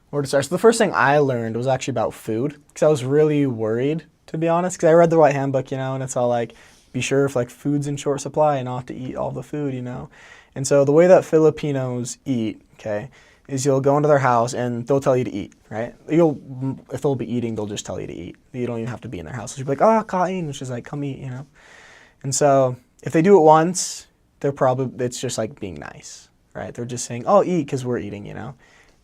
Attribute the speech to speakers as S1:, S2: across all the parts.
S1: Where to start? So the first thing I learned was actually about food because I was really worried, to be honest, because I read the White Handbook, and it's all like, be sure if like food's in short supply and not to eat all the food. And so the way that Filipinos eat, okay, is you'll go into their house and they'll tell you to eat, right? If they'll be eating, they'll just tell you to eat. You don't even have to be in their house. So you'll be like, kain, which is like, come eat. And so if they do it once, it's just like being nice, right? They're just saying, oh, eat because we're eating.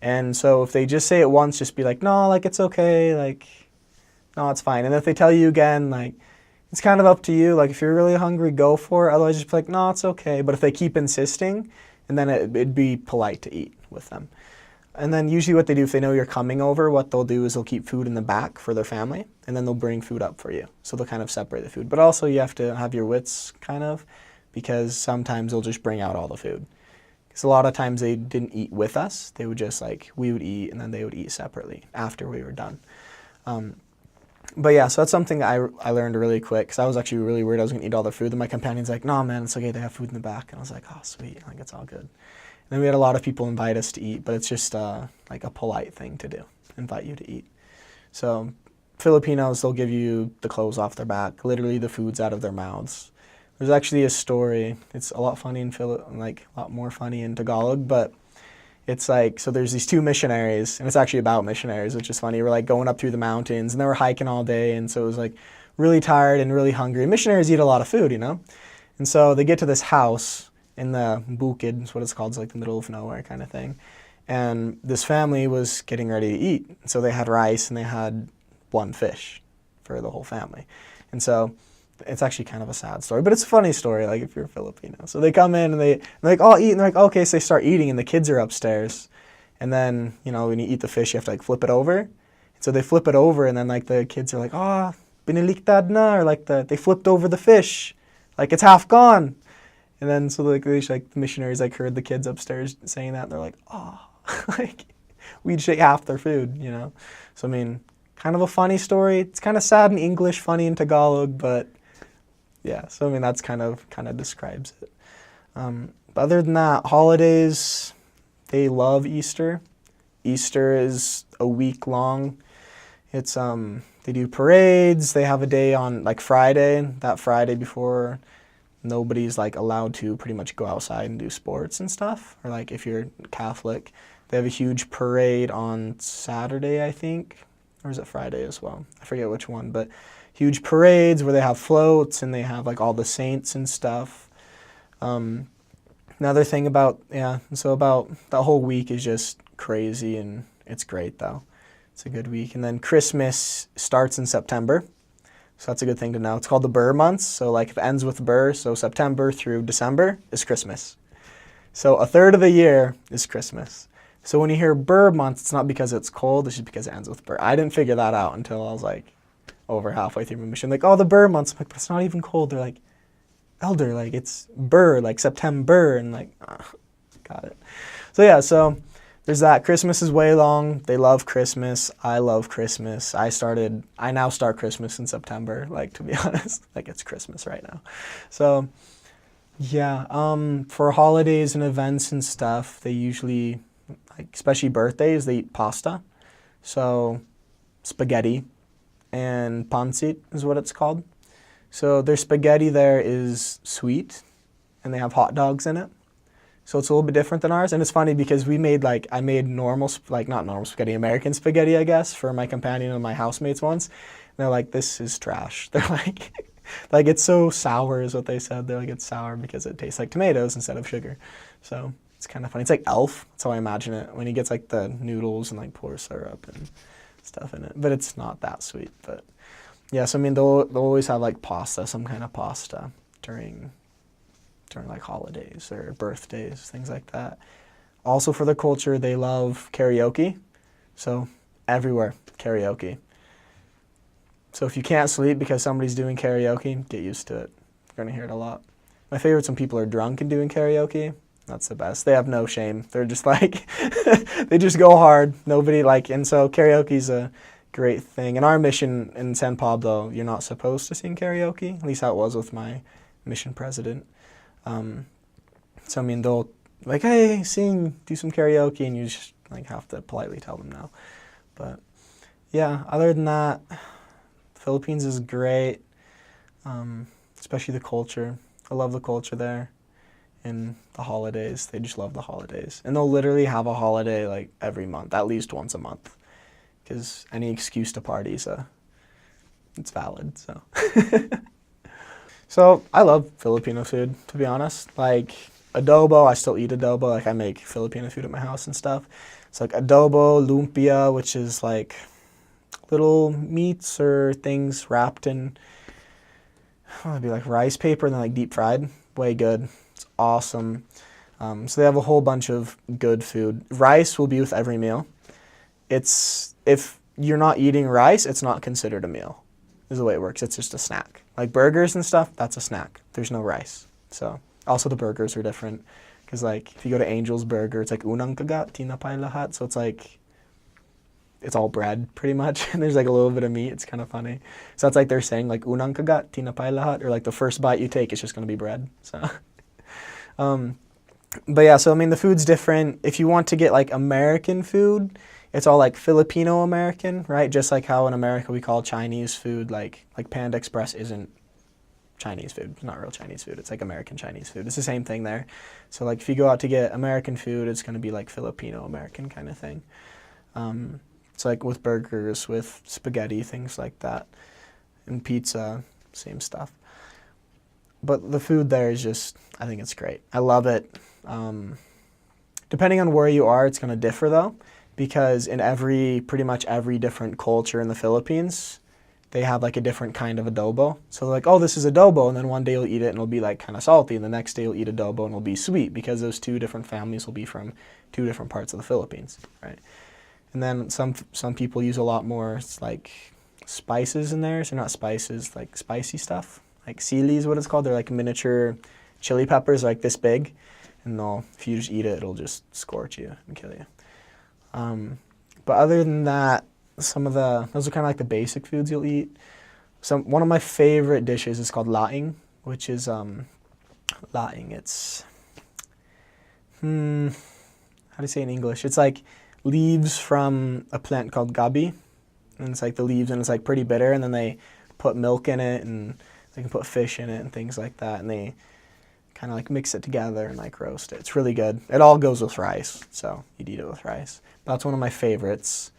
S1: And so if they just say it once, just be like, no, like it's okay, like, no, it's fine. And if they tell you again, like, it's kind of up to you. Like if you're really hungry, go for it. Otherwise, just be like, no, it's okay. But if they keep insisting, and then it'd be polite to eat with them. And then usually what they do, if they know you're coming over, what they'll do is they'll keep food in the back for their family, and then they'll bring food up for you. So they'll kind of separate the food. But also you have to have your wits kind of, because sometimes they'll just bring out all the food. Because a lot of times they didn't eat with us. They would just like, we would eat and then they would eat separately after we were done. But yeah, so that's something I learned really quick because I was actually really worried I was going to eat all their food. And my companion's like, no, man, it's okay. They have food in the back. And I was like, oh, sweet. Like, it's all good. And then we had a lot of people invite us to eat, but it's just like a polite thing to do, invite you to eat. So Filipinos, they'll give you the clothes off their back, literally the food's out of their mouths. There's actually a story. It's a lot funny a lot more funny in Tagalog, but it's like, so there's these two missionaries, and it's actually about missionaries, which is funny. We're like going up through the mountains, and they were hiking all day, and so it was like really tired and really hungry. Missionaries eat a lot of food, And so they get to this house in the bukid, is what it's called, it's like the middle of nowhere kind of thing. And this family was getting ready to eat. So they had rice, and they had one fish for the whole family. And so it's actually kind of a sad story, but it's a funny story, like if you're Filipino. So they come in and they're like, oh, eat, and they're like, okay, so they start eating, and the kids are upstairs. And then, when you eat the fish, you have to like flip it over. And so they flip it over, and then like the kids are like, oh, biniliktad na, or like they flipped over the fish, like it's half gone. And then so like the missionaries like heard the kids upstairs saying that, and they're like, oh, like we'd shake half their food. So I mean, kind of a funny story. It's kind of sad in English, funny in Tagalog, but yeah, so I mean that's kind of describes it. But other than that, holidays, they love Easter. Easter is a week long. It's they do parades. They have a day on like Friday, that Friday before nobody's like allowed to pretty much go outside and do sports and stuff. Or like if you're Catholic, they have a huge parade on Saturday, I think, or is it Friday as well? I forget which one, but huge parades where they have floats and they have like all the saints and stuff. Another thing about that whole week is just crazy, and it's great though. It's a good week. And then Christmas starts in September. So that's a good thing to know. It's called the Burr months. So like if it ends with Burr, so September through December is Christmas. So a third of the year is Christmas. So when you hear Burr months, it's not because it's cold, it's just because it ends with Burr. I didn't figure that out until I was like over halfway through my mission. Like, oh, the Burr months. I'm like, but it's not even cold. They're like, Elder, like it's Burr, like September, and like, got it. So yeah, so there's that. Christmas is way long. They love Christmas. I love Christmas. I now start Christmas in September, like to be honest. Like it's Christmas right now. So yeah, for holidays and events and stuff, they usually, like especially birthdays, they eat pasta. So spaghetti and pancit is what it's called. So their spaghetti there is sweet, and they have hot dogs in it. So it's a little bit different than ours. And it's funny because I made normal, like not normal spaghetti, American spaghetti, I guess, for my companion and my housemates once. And they're like, this is trash. They're like, like it's so sour is what they said. They're like, it's sour because it tastes like tomatoes instead of sugar. So it's kind of funny. It's like Elf. That's how I imagine it. When he gets like the noodles and like pours syrup and stuff in it. But it's not that sweet. But yeah, so I mean, they'll always have like pasta, some kind of pasta during like holidays or birthdays, things like that. Also for the culture, they love karaoke. So everywhere, karaoke. So if you can't sleep because somebody's doing karaoke, get used to it. You're gonna hear it a lot. My favorite's when people are drunk and doing karaoke. That's the best. They have no shame. They're just like, they just go hard. And so karaoke's a great thing. In our mission in San Pablo, you're not supposed to sing karaoke. At least that was with my mission president. So I mean, they'll like, hey, do some karaoke, and you just like have to politely tell them no. But yeah, other than that, Philippines is great, especially the culture. I love the culture there, and the holidays. They just love the holidays, and they'll literally have a holiday like every month, at least once a month, because any excuse to party is it's valid. So, so I love Filipino food, to be honest. Like adobo, I still eat adobo. Like I make Filipino food at my house and stuff. It's like adobo, lumpia, which is like little meats or things wrapped in, it'd be like rice paper and then like deep fried. Way good. It's awesome. So they have a whole bunch of good food. Rice will be with every meal. It's, if you're not eating rice, it's not considered a meal, is the way it works. It's just a snack. Like burgers and stuff, that's a snack. There's no rice. So also the burgers are different. Because like if you go to Angel's Burger, it's like unang kagat, tinapay lahat. So it's like, it's all bread pretty much. And there's like a little bit of meat. It's kind of funny. So that's like they're saying like unang kagat, tinapay lahat. Or like the first bite you take, it's just going to be bread. So, but yeah, so I mean the food's different. If you want to get like American food, it's all like Filipino American, right? Just like how in America we call Chinese food, like Panda Express isn't Chinese food. It's not real Chinese food. It's like American Chinese food. It's the same thing there. So like if you go out to get American food, it's going to be like Filipino American kind of thing. It's like with burgers, with spaghetti, things like that. And pizza, same stuff. But the food there is just, I think it's great. I love it. Depending on where you are, it's going to differ though, because in pretty much every different culture in the Philippines, they have like a different kind of adobo. So they're like, oh, this is adobo, and then one day you'll eat it and it'll be like kind of salty, and the next day you'll eat adobo and it'll be sweet, because those two different families will be from two different parts of the Philippines, right? And then some people use a lot more like spices in there. So not spices, like spicy stuff, like sili is what it's called. They're like miniature chili peppers, like this big, and if you just eat it, it'll just scorch you and kill you. But other than that, those are kind of like the basic foods you'll eat. One of my favorite dishes is called laing, which is laing. It's how do you say in English? It's like leaves from a plant called gabi, and it's like the leaves, and it's like pretty bitter, and then they put milk in it, and they can put fish in it and things like that, and they kind of like mix it together and like roast it. It's really good. It all goes with rice, so you'd eat it with rice. That's one of my favorites.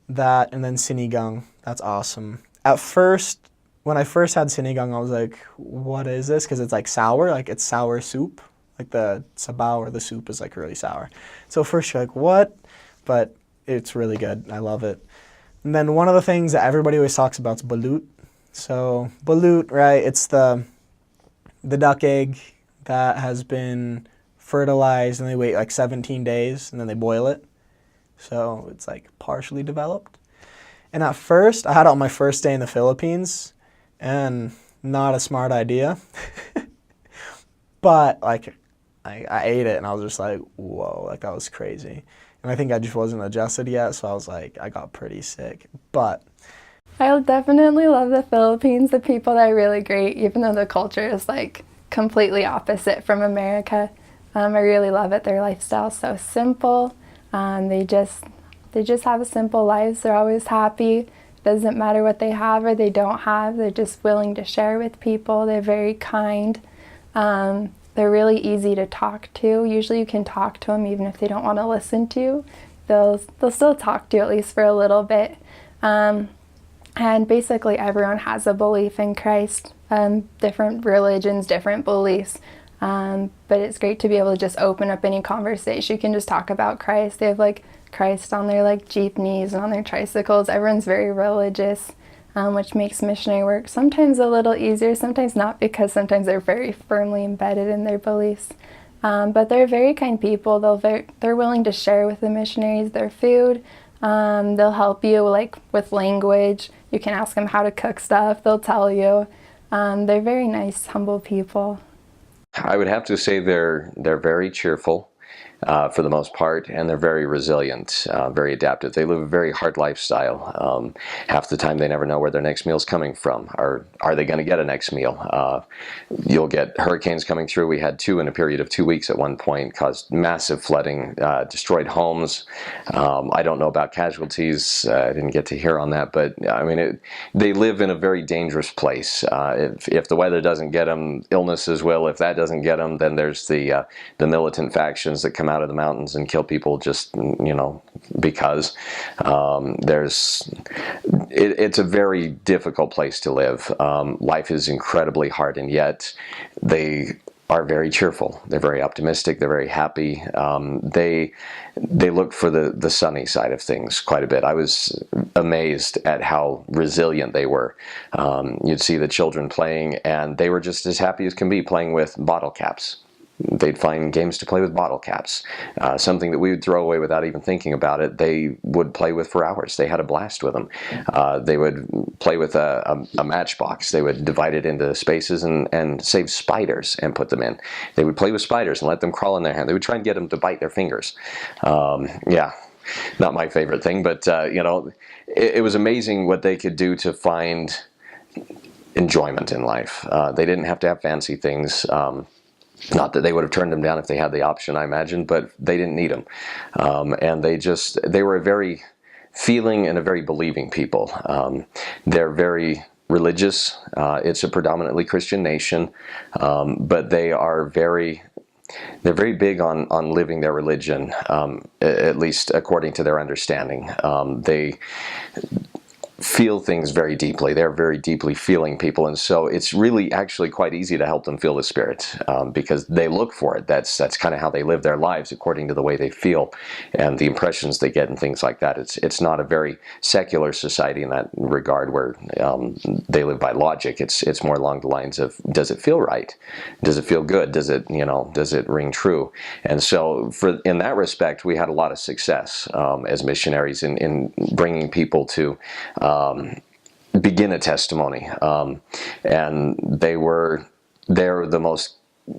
S1: That, and then sinigang. That's awesome. At first, when I first had sinigang, I was like, what is this? Because it's like sour, like it's sour soup. Like the sabaw or the soup is like really sour. So first you're like, what? But it's really good. I love it. And then one of the things that everybody always talks about is balut. So balut, right? It's the duck egg that has been fertilized, and they wait like 17 days, and then they boil it. So it's like partially developed. And at first, I had it on my first day in the Philippines, and not a smart idea. But like I ate it and I was just like, whoa, like that was crazy. And I think I just wasn't adjusted yet, so I was like, I got pretty sick. But
S2: I definitely love the Philippines. The people there are really great, even though the culture is like completely opposite from America. I really love it. Their lifestyle's so simple. They just have a simple lives. They're always happy. Doesn't matter what they have or they don't have. They're just willing to share with people. They're very kind. They're really easy to talk to. Usually you can talk to them even if they don't want to listen to you. They'll still talk to you at least for a little bit. And basically everyone has a belief in Christ. Different religions, different beliefs. But it's great to be able to just open up any conversation. You can just talk about Christ. They have like Christ on their like jeepneys and on their tricycles. Everyone's very religious, which makes missionary work sometimes a little easier, sometimes not, because sometimes they're very firmly embedded in their beliefs. But they're very kind people. They're willing to share with the missionaries their food. They'll help you like with language. You can ask them how to cook stuff. They'll tell you. They're very nice, humble people.
S3: I would have to say they're very cheerful. for the most part, and they're very resilient, very adaptive. They live a very hard lifestyle. Half the time they never know where their next meal's coming from, or are they going to get a next meal. You'll get hurricanes coming through. We had two in a period of 2 weeks at one point, caused massive flooding, destroyed homes. I don't know about casualties. I didn't get to hear on that, but I mean, they live in a very dangerous place. If the weather doesn't get them, illnesses will. If that doesn't get them, then there's the militant factions that come out of the mountains and kill people just, because. It's a very difficult place to live. Life is incredibly hard, and yet they are very cheerful. They're very optimistic. They're very happy. They look for the sunny side of things quite a bit. I was amazed at how resilient they were. You'd see the children playing, and they were just as happy as can be playing with bottle caps. They'd find games to play with bottle caps, something that we would throw away without even thinking about it. They would play with for hours. They had a blast with them. They would play with a matchbox. They would divide it into spaces and save spiders and put them in. They would play with spiders and let them crawl in their hand. They would try and get them to bite their fingers. Yeah, not my favorite thing, but it was amazing what they could do to find enjoyment in life. They didn't have to have fancy things. Not that they would have turned them down if they had the option, I imagine, but they didn't need them. And they were a very feeling and a very believing people. They're very religious. It's a predominantly Christian nation, but they're very big on living their religion, at least according to their understanding. They feel things very deeply. They're very deeply feeling people, and so it's really actually quite easy to help them feel the Spirit, because they look for it. That's kind of how they live their lives, according to the way they feel and the impressions they get and things like that. It's not a very secular society in that regard, where they live by logic. It's more along the lines of, does it feel right? Does it feel good? Does it ring true? And so in that respect, we had a lot of success as missionaries in bringing people to begin a testimony, and they're the most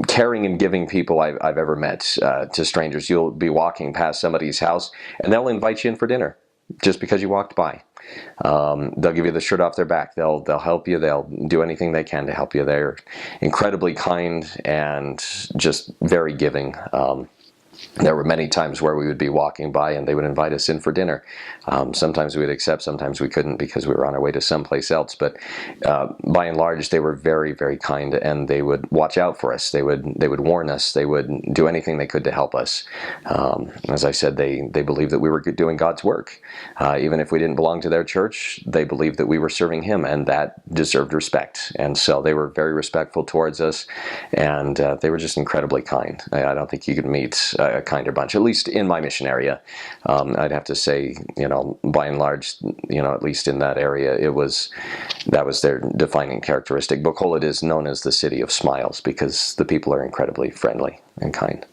S3: caring and giving people I've ever met to strangers. You'll be walking past somebody's house, and they'll invite you in for dinner just because you walked by. They'll give you the shirt off their back. They'll help you. They'll do anything they can to help you. They're incredibly kind and just very giving. There were many times where we would be walking by and they would invite us in for dinner. Sometimes we would accept, sometimes we couldn't because we were on our way to someplace else. But by and large, they were very, very kind, and they would watch out for us. They would warn us. They would do anything they could to help us. As I said, they believed that we were doing God's work. Even if we didn't belong to their church, they believed that we were serving Him, and that deserved respect. And so they were very respectful towards us, and they were just incredibly kind. I don't think you could meet a kinder bunch, at least in my mission area. I'd have to say, by and large, at least in that area, that was their defining characteristic. Bacolod is known as the city of smiles because the people are incredibly friendly and kind.